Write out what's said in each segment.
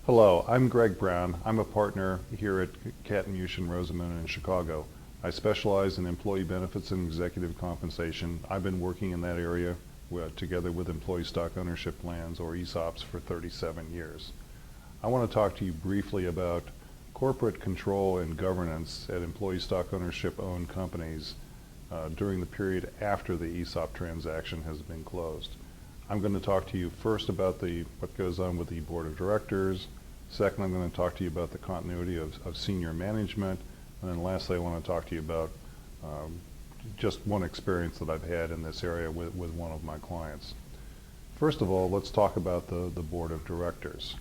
Hello, I'm Greg Brown. I'm a partner here at Cat and Mush and Rosamond in Chicago. I specialize in employee benefits and executive compensation. I've been working in that area together with employee stock ownership plans, or ESOPs, for 37 years. I want to talk to you briefly about corporate control and governance at employee stock ownership owned companies during the period after the ESOP transaction has been closed. I'm going to talk to you first about what goes on with the board of directors. Second, I'm going to talk to you about the continuity of senior management. And then lastly, I want to talk to you about just one experience that I've had in this area with one of my clients. First of all, let's talk about the board of directors.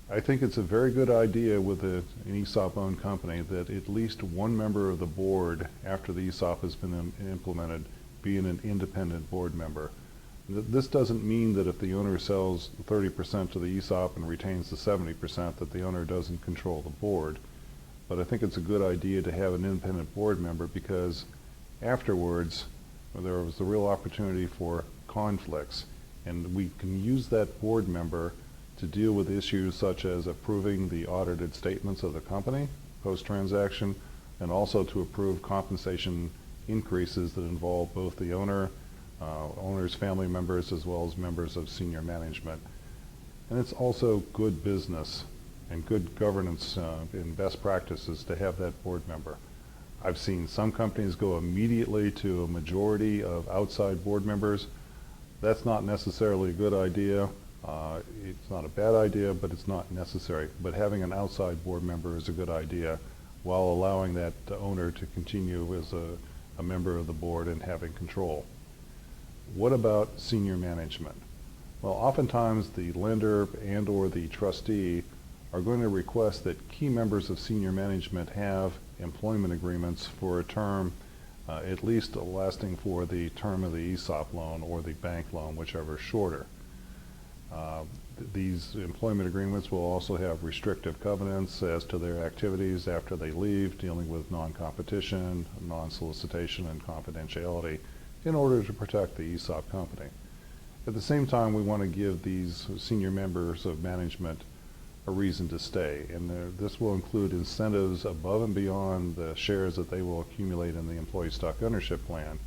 I think it's a very good idea with an ESOP-owned company that at least one member of the board, after the ESOP has been implemented, be an independent board member. This doesn't mean that if the owner sells 30% to the ESOP and retains the 70% that the owner doesn't control the board. But I think it's a good idea to have an independent board member because afterwards there was the real opportunity for conflicts, and we can use that board member to deal with issues such as approving the audited statements of the company post-transaction, and also to approve compensation increases that involve both the owner's family members as well as members of senior management. And it's also good business and good governance and best practices to have that board member. I've seen some companies go immediately to a majority of outside board members. That's not necessarily a good idea. It's not a bad idea, but it's not necessary. But having an outside board member is a good idea while allowing that owner to continue as a member of the board and having control. What about senior management? Well, oftentimes the lender and or the trustee are going to request that key members of senior management have employment agreements for a term at least lasting for the term of the ESOP loan or the bank loan, whichever is shorter. These employment agreements will also have restrictive covenants as to their activities after they leave, dealing with non-competition, non-solicitation, and confidentiality in order to protect the ESOP company. At the same time, we want to give these senior members of management a reason to stay, and this will include incentives above and beyond the shares that they will accumulate in the employee stock ownership plan.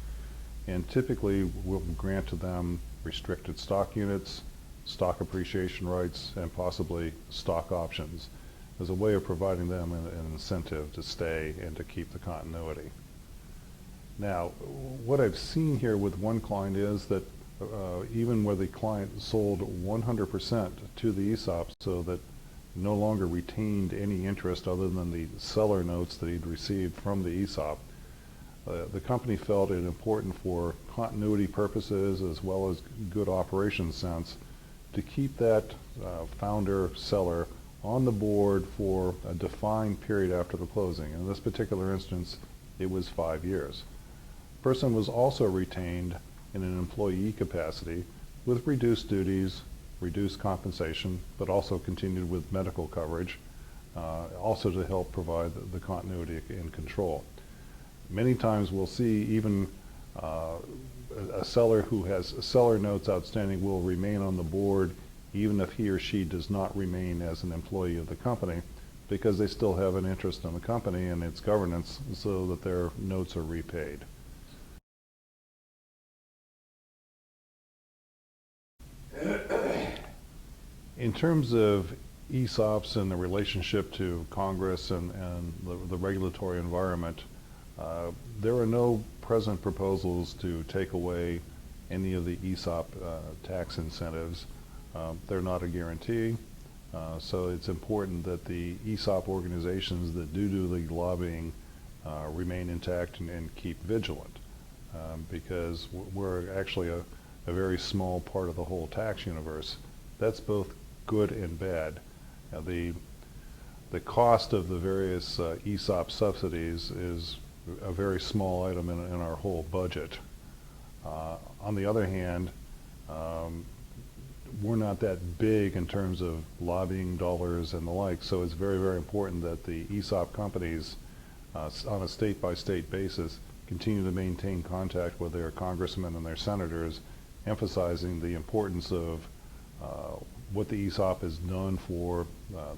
And typically, we'll grant to them restricted stock units, stock appreciation rights, and possibly stock options as a way of providing them an incentive to stay and to keep the continuity. Now, what I've seen here with one client is that even where the client sold 100% to the ESOP so that no longer retained any interest other than the seller notes that he'd received from the ESOP, the company felt it important for continuity purposes as well as good operations sense to keep that founder seller on the board for a defined period after the closing. In this particular instance, it was 5 years. The person was also retained in an employee capacity with reduced duties, reduced compensation, but also continued with medical coverage, also to help provide the continuity and control. Many times we'll see even a seller who has seller notes outstanding will remain on the board even if he or she does not remain as an employee of the company, because they still have an interest in the company and its governance so that their notes are repaid. In terms of ESOPs and the relationship to Congress and the regulatory environment, there are no present proposals to take away any of the ESOP tax incentives. They're not a guarantee, so it's important that the ESOP organizations that do the lobbying remain intact and keep vigilant, because we're actually a very small part of the whole tax universe. That's both good and bad. The cost of the various ESOP subsidies is a very small item in our whole budget. On the other hand, we're not that big in terms of lobbying dollars and the like, so it's very, very important that the ESOP companies on a state-by-state basis continue to maintain contact with their congressmen and their senators, emphasizing the importance of what the ESOP has done for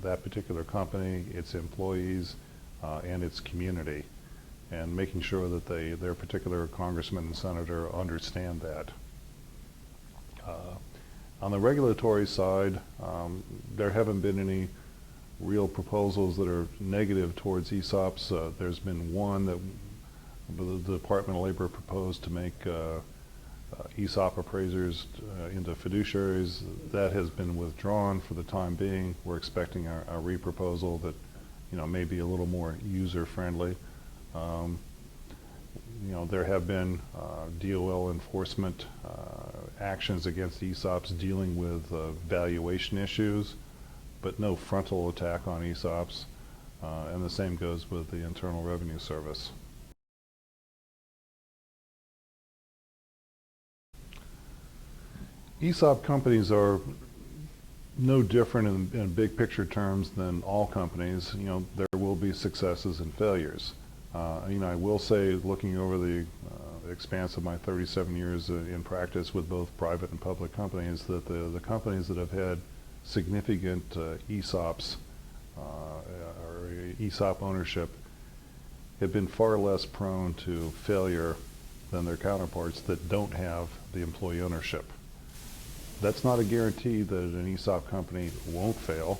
that particular company, its employees, and its community, and making sure that their particular congressman and senator understand that. On the regulatory side, there haven't been any real proposals that are negative towards ESOPs. There's been one that the Department of Labor proposed to make ESOP appraisers into fiduciaries. That has been withdrawn for the time being. We're expecting a re-proposal that may be a little more user-friendly. There have been DOL enforcement actions against ESOPs dealing with valuation issues, but no frontal attack on ESOPs, and the same goes with the Internal Revenue Service. ESOP companies are no different in big picture terms than all companies. There will be successes and failures. I will say, looking over the expanse of my 37 years in practice with both private and public companies, that the companies that have had significant ESOPs or ESOP ownership have been far less prone to failure than their counterparts that don't have the employee ownership. That's not a guarantee that an ESOP company won't fail.